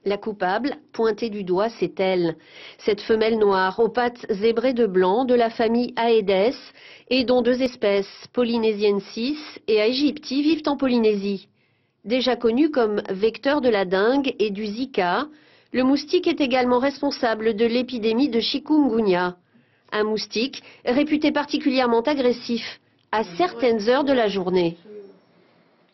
La coupable, pointée du doigt, c'est elle. Cette femelle noire aux pattes zébrées de blanc de la famille Aedes et dont deux espèces, Polynesiensis et Aegypti, vivent en Polynésie. Déjà connu comme vecteur de la dengue et du Zika, le moustique est également responsable de l'épidémie de chikungunya. Un moustique réputé particulièrement agressif à certaines heures de la journée.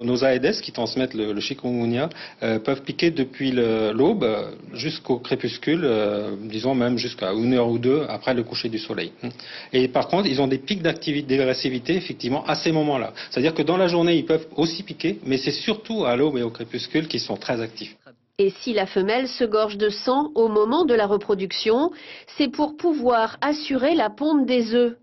Nos Aedes qui transmettent le chikungunya peuvent piquer depuis l'aube jusqu'au crépuscule, disons même jusqu'à 1 heure ou 2 après le coucher du soleil. Et par contre, ils ont des pics d'agressivité effectivement à ces moments-là. C'est-à-dire que dans la journée, ils peuvent aussi piquer, mais c'est surtout à l'aube et au crépuscule qu'ils sont très actifs. Et si la femelle se gorge de sang au moment de la reproduction, c'est pour pouvoir assurer la ponte des œufs.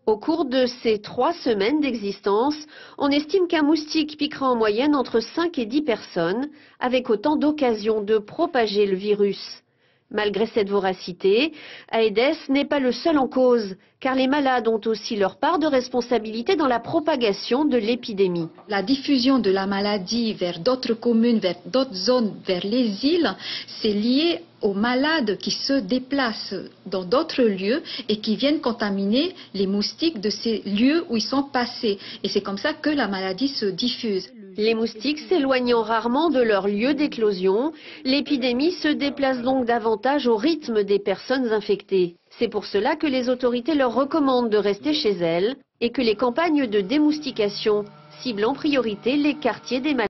Au cours de ces 3 semaines d'existence, on estime qu'un moustique piquera en moyenne entre 5 et 10 personnes, avec autant d'occasions de propager le virus. Malgré cette voracité, Aedes n'est pas le seul en cause, car les malades ont aussi leur part de responsabilité dans la propagation de l'épidémie. La diffusion de la maladie vers d'autres communes, vers d'autres zones, vers les îles, c'est lié aux malades qui se déplacent dans d'autres lieux et qui viennent contaminer les moustiques de ces lieux où ils sont passés. Et c'est comme ça que la maladie se diffuse. Les moustiques s'éloignant rarement de leur lieu d'éclosion, l'épidémie se déplace donc davantage au rythme des personnes infectées. C'est pour cela que les autorités leur recommandent de rester chez elles et que les campagnes de démoustication ciblent en priorité les quartiers des malades.